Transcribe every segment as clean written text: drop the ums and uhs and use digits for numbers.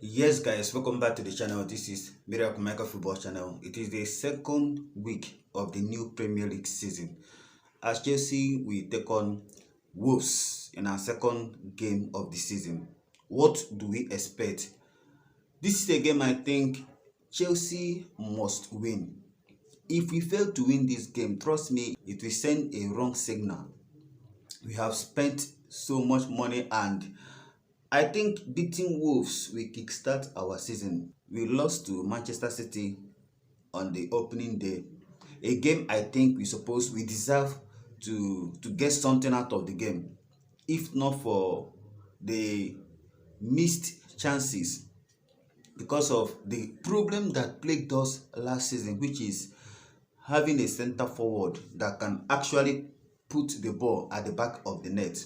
Yes guys, welcome back to the channel. This is Miracle Maker Football Channel. It is the second week of the new Premier League season. As Chelsea, we take on Wolves in our second game of the season. What do we expect? This is a game I think Chelsea must win. If we fail to win this game, trust me, it will send a wrong signal. We have spent so much money and I think beating Wolves will kickstart our season. We lost to Manchester City on the opening day. A game I think we deserve to get something out of the game. If not for the missed chances because of the problem that plagued us last season, which is having a center forward that can actually put the ball at the back of the net.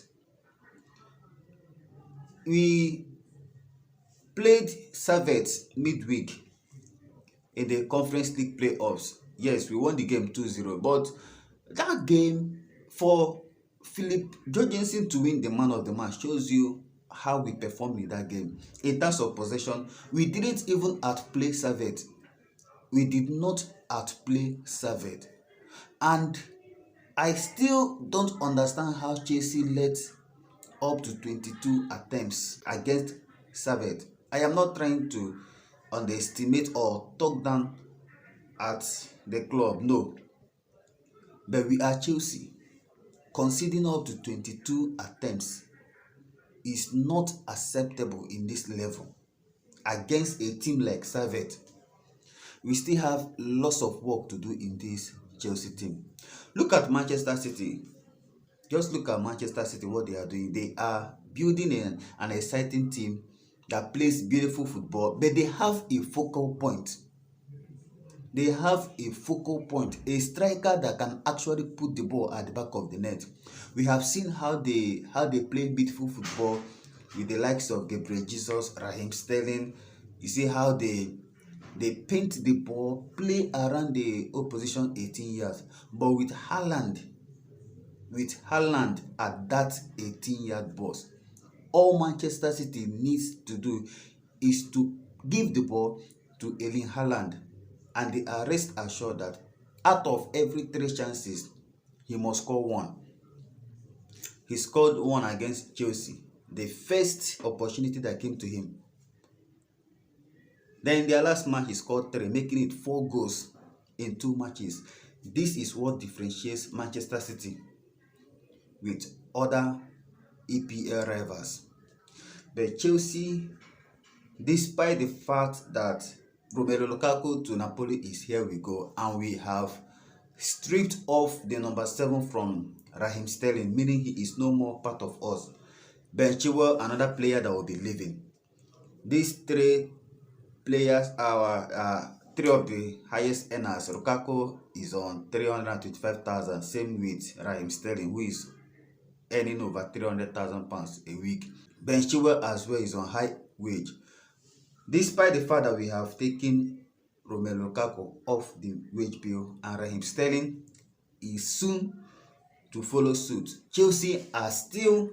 We played Servette midweek in the Conference League playoffs. Yes, we won the game 2-0, but that game for Philip Jorgensen to win the man of the match shows you how we performed in that game. In terms of possession, we didn't even outplay Servette. We did not outplay Servette. And I still don't understand how Chelsea let up to 22 attempts against Servette. I am not trying to underestimate or talk down at the club, no. But we are Chelsea. Conceding up to 22 attempts is not acceptable in this level against a team like Servette. We still have lots of work to do in this Chelsea team. Look at Manchester City. Just look at Manchester City, what they are doing. They are building an exciting team that plays beautiful football, but they have a focal point. They have a focal point, a striker that can actually put the ball at the back of the net. We have seen how they play beautiful football with the likes of Gabriel Jesus, Raheem Sterling. You see how they paint the ball, play around the opposition 18 yards. But with Haaland at that 18-yard box, all Manchester City needs to do is to give the ball to Erling Haaland, and they are rest assured that out of every 3 chances, he must score 1. He scored 1 against Chelsea, the first opportunity that came to him. Then in their last match, he scored 3, making it 4 goals in 2 matches. This is what differentiates Manchester City with other EPL rivals. But Chelsea, despite the fact that Romelu Lukaku to Napoli is here we go, and we have stripped off the number 7 from Raheem Sterling, meaning he is no more part of us. Ben Chilwell, another player that will be leaving. These 3 players are 3 of the highest earners. Lukaku is on 325,000, same with Raheem Sterling, who is earning over £300,000 a week. Ben Chilwell as well is on high wage. Despite the fact that we have taken Romelu Lukaku off the wage bill and Raheem Sterling is soon to follow suit, Chelsea are still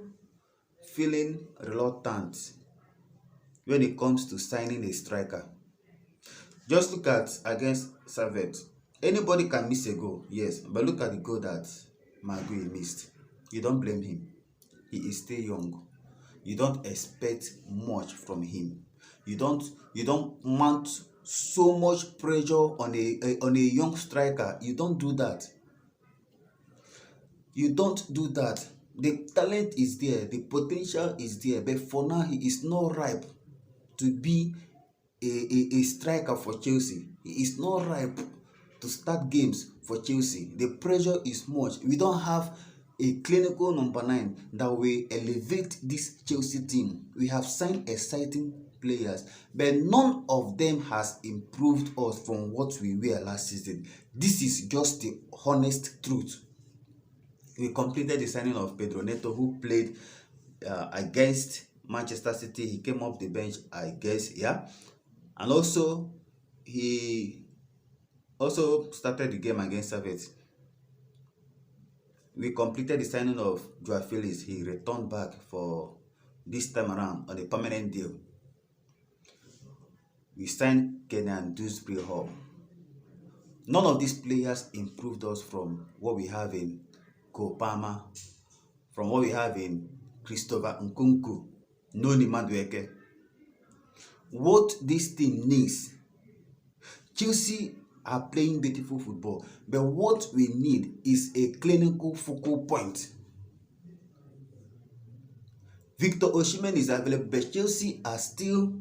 feeling reluctant when it comes to signing a striker. Just look at against Servette. Anybody can miss a goal, yes, but look at the goal that Maguire missed. You don't blame him. He is still young. You don't expect much from him. You don't mount so much pressure on a young striker. You don't do that. You don't do that. The talent is there, the potential is there, but for now he is not ripe to be a striker for Chelsea. He is not ripe to start games for Chelsea. The pressure is much. We don't have a clinical number 9 that will elevate this Chelsea team. We have signed exciting players, but none of them has improved us from what we were last season. This is just the honest truth. We completed the signing of PEDRO Neto, who played against Manchester City. He came off the bench, I guess, yeah. And also, he also started the game against Servette. We completed the signing of JOàO FELIX. He returned back for this time around on a permanent deal. We signed Kenyan Dewsbury Hall. None of these players improved us from what we have in Kopama, from what we have in Christopher Nkunku, Noni Madueke. What this team needs, Chelsea are playing beautiful football, but what we need is a clinical focal point. Victor Osimhen is available, but Chelsea are still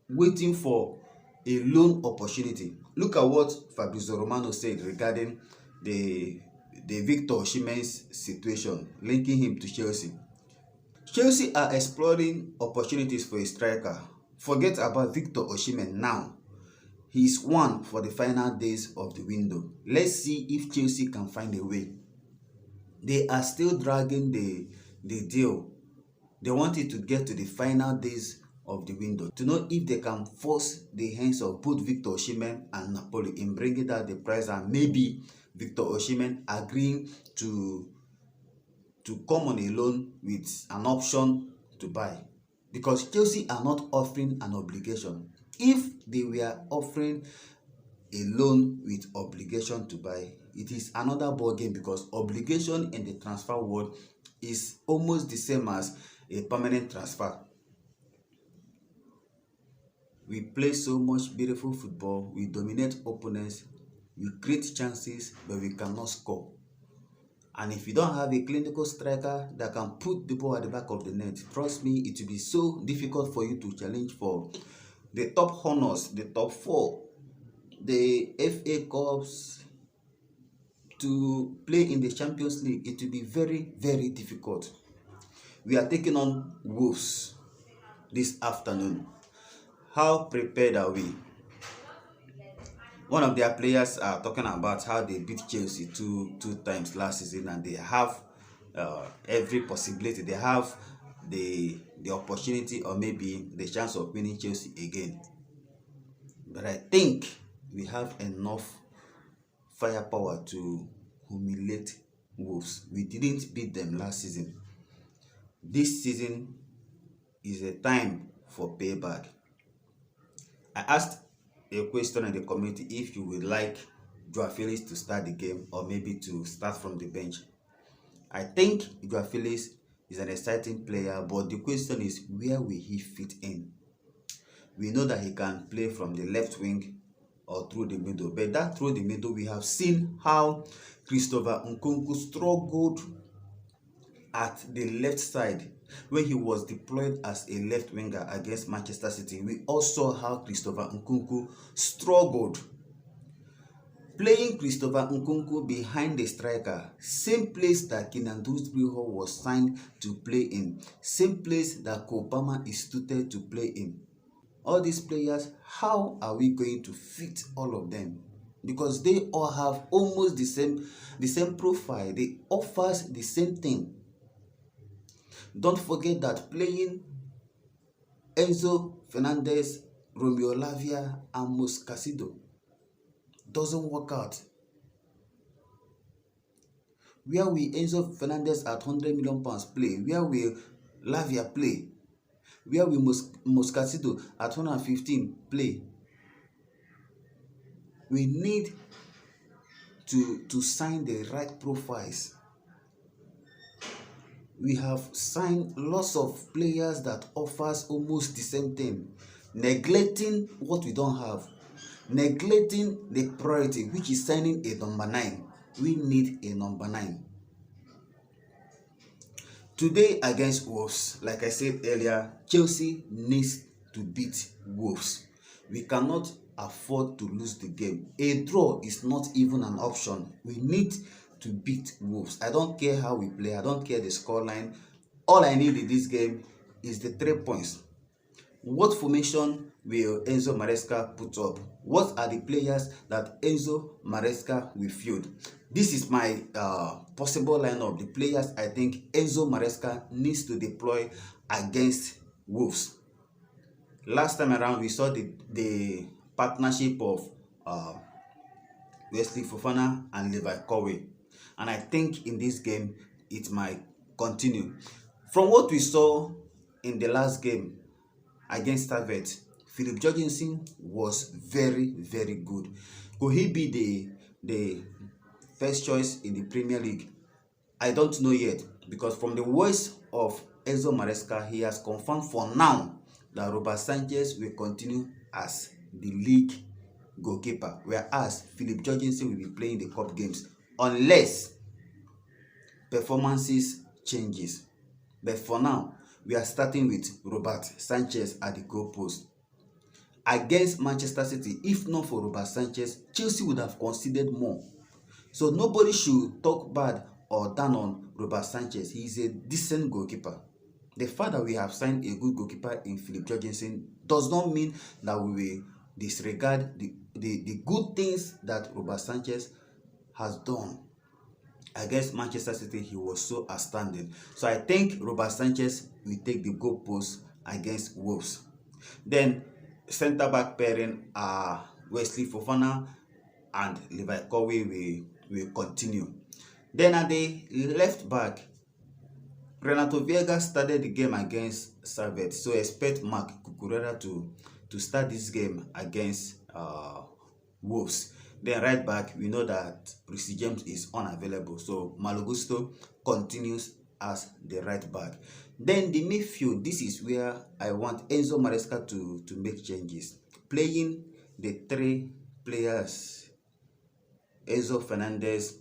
waiting for a loan opportunity. Look at what Fabrizio Romano said regarding the Victor Osimhen's situation, linking him to Chelsea. Chelsea are exploring opportunities for a striker. Forget about Victor Osimhen now. He is one for the final days of the window. Let's see if Chelsea can find a way. They are still dragging the deal. They wanted to get to the final days of the window to know if they can force the hands of both Victor Osimhen and Napoli in bringing down the price, and maybe Victor Osimhen agreeing to come on a loan with an option to buy, because Chelsea are not offering an obligation. If they were offering a loan with obligation to buy, it is another ball game, because obligation in the transfer world is almost the same as a permanent transfer. We play so much beautiful football, we dominate opponents, we create chances, but we cannot score. And if you don't have a clinical striker that can put the ball at the back of the net, trust me, it will be so difficult for you to challenge for the top honors, the top 4, the FA Cups, to play in the Champions League. It will be very, very difficult. We are taking on Wolves this afternoon. How prepared are we? One of their players are talking about how they beat Chelsea two times last season, and they have every possibility. They have the opportunity, or maybe the chance of winning Chelsea again. But I think we have enough firepower to humiliate Wolves. We didn't beat them last season. This season is a time for payback. I asked a question in the community if you would like JOAO FELIX to start the game, or maybe to start from the bench. I think JOAO FELIX is an exciting player, but the question is, where will he fit in? We know that he can play from the left wing or through the middle, but that through the middle, we have seen how Christopher Nkunku struggled at the left side when he was deployed as a left winger against Manchester City. We also saw how Christopher Nkunku struggled. Playing Christopher Nkunku behind the striker, same place that Kenyan Dewsbury Hall was signed to play in, same place that Kopama is suited to play in. All these players, how are we going to fit all of them? Because they all have almost the same profile. They offer the same thing. Don't forget that playing Enzo Fernandez, Romeo Lavia, and Moscasido doesn't work out. Where will Enzo Fernandez at £100 million play? Where will Lavia play? Where will Moscasido at 115 play? We need to sign the right profiles. We have signed lots of players that offers almost the same thing, neglecting what we don't have, neglecting the priority, which is signing a number 9. We need a number 9. Today against Wolves, like I said earlier, Chelsea needs to beat Wolves. We cannot afford to lose the game. A draw is not even an option. We need to beat Wolves. I don't care how we play. I don't care the scoreline. All I need in this game is the 3 points. What formation will Enzo Maresca put up? What are the players that Enzo Maresca will field? This is my possible lineup. The players I think Enzo Maresca needs to deploy against Wolves. Last time around, we saw the partnership of Wesley Fofana and Levi Colwill, and I think in this game it might continue. From what we saw in the last game against Servette, Philip Jorgensen was very, very good. Could he be the first choice in the Premier League? I don't know yet, because from the voice of Enzo Maresca, he has confirmed for now that Robert Sanchez will continue as the league goalkeeper, whereas Philip Jorgensen will be playing the cup games unless performances changes. But for now, we are starting with Robert Sanchez at the goal post. Against Manchester City, if not for Robert Sanchez, Chelsea would have conceded more. So nobody should talk bad or down on Robert Sanchez. He is a decent goalkeeper. The fact that we have signed a good goalkeeper in Philip Jorgensen does not mean that we will disregard the good things that Robert Sanchez has done. Against Manchester City, he was so outstanding. So I think Robert Sanchez will take the goal post against Wolves. Then centre-back pairing are Wesley Fofana and Levi Colwill will continue. Then at the left back, Renato Vieira started the game against Servette, so expect Marc Cucurella to start this game against Wolves. Then right back, we know that Reece James is unavailable, so Malo Gusto continues as the right back. Then the midfield, this is where I want Enzo Maresca to make changes. Playing the three players, Enzo Fernandez,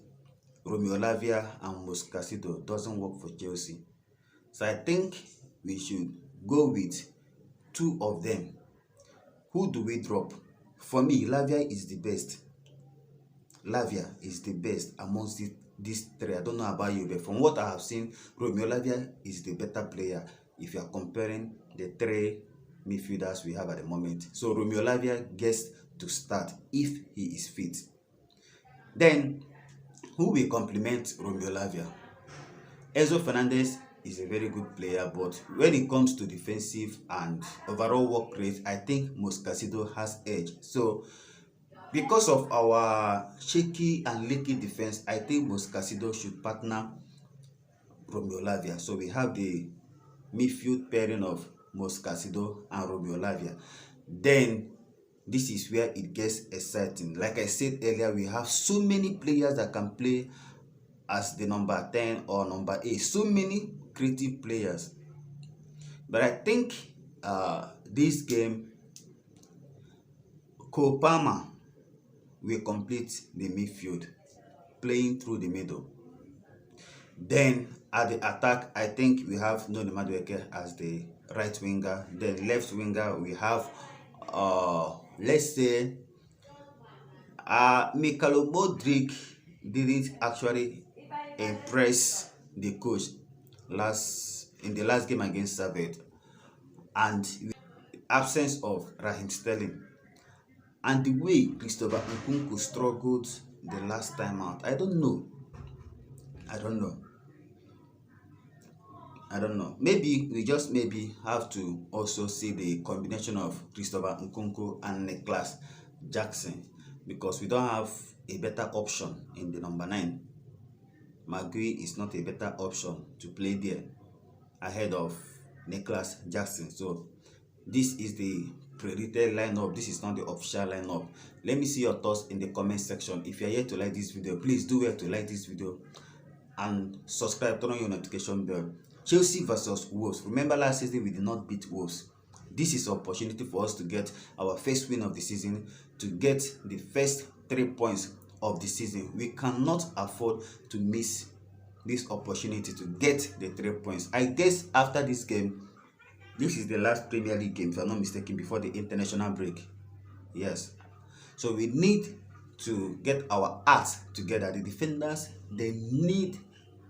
Romeo Lavia and Moscasido, doesn't work for Chelsea. So I think we should go with two of them. Who do we drop? For me, Lavia is the best. Lavia is the best amongst these three. I don't know about you, but from what I have seen, Romeo Lavia is the better player if you are comparing the three midfielders we have at the moment. So Romeo Lavia gets to start if he is fit. Then, who will complement Romeo Lavia? Enzo Fernandez is a very good player, but when it comes to defensive and overall work rate, I think Moscasido has edge. So because of our shaky and leaky defense, I think Moscasido should partner Romeo Lavia. So we have the midfield pairing of Moscasido and Romeo Lavia. Then this is where it gets exciting. Like I said earlier, we have so many players that can play as the number 10 or number 8. So many creative players. But I think this game, Cole Palmer will complete the midfield, playing through the middle. Then at the attack, I think we have Noni Madueke as the right winger. Then left winger, we have let's say Mikhailo Modric didn't actually impress the coach in the last game against Servette, and the absence of Raheem Sterling and the way Christopher Nkunku struggled the last time out. I don't know. Maybe we just have to also see the combination of Christopher Nkunku and Nicholas Jackson, because we don't have a better option in the number 9. Magui is not a better option to play there ahead of Nicholas Jackson. So this is the predicted lineup. This is not the official lineup. Let me see your thoughts in the comment section. If you are here to like this video, please do well to like this video and subscribe, turn on your notification bell. Chelsea versus Wolves. Remember last season we did not beat Wolves. This is an opportunity for us to get our first win of the season, to get the first 3 points of the season. We cannot afford to miss this opportunity to get the 3 points. I guess after this game, this is the last Premier League game, if I'm not mistaken, before the international break. Yes. So we need to get our acts together. The defenders, they need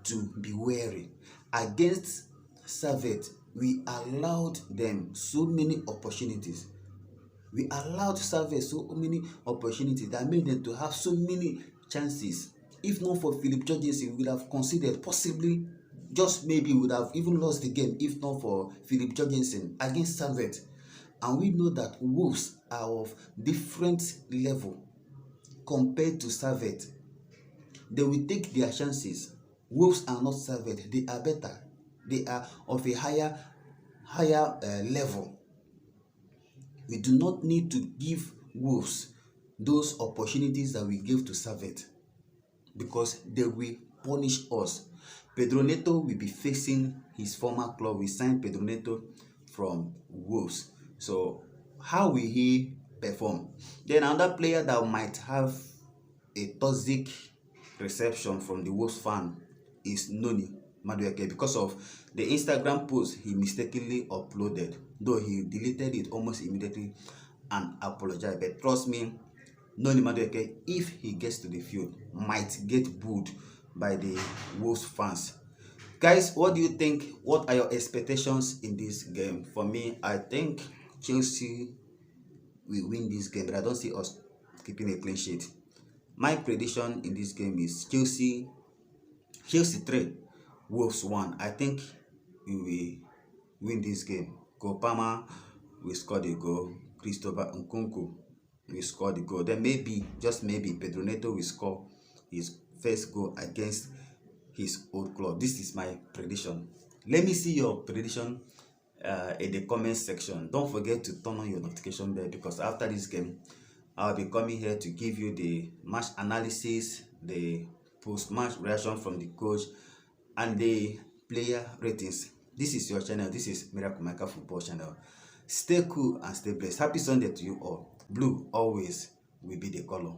to be wary. Against Servette, we allowed them so many opportunities. We allowed Servette so many opportunities that made them to have so many chances. If not for Philip Jorgensen, we would have considered possibly, just maybe would have even lost the game if not for Philip Jorgensen against Servette. And we know that Wolves are of different level compared to Servette. They will take their chances. Wolves are not Servette. They are better. They are of a higher level. We do not need to give Wolves those opportunities that we gave to Servette, because they will punish us. Pedro Neto will be facing his former club. We signed Pedro Neto from Wolves. So how will he perform? Then another player that might have a toxic reception from the Wolves fan is Noni Madueke, because of the Instagram post he mistakenly uploaded, though he deleted it almost immediately and apologized. But trust me, Noni Madueke, if he gets to the field, might get booed by the Wolves fans. Guys, what do you think? What are your expectations in this game? For me, I think Chelsea will win this game, but I don't see us keeping a clean sheet. My prediction in this game is Chelsea 3, Wolves 1. I think we will win this game. Kopama will score the goal. Christopher Nkunku will score the goal. Then maybe, just maybe, Pedro Neto will score his first goal against his old club. This is my prediction. Let me see your prediction in the comment section. Don't forget to turn on your notification bell, because after this game, I'll be coming here to give you the match analysis, the post-match reaction from the coach, and the player ratings. This is your channel. This is Miracle Maker Football Channel. Stay cool and stay blessed. Happy Sunday to you all. Blue always will be the color.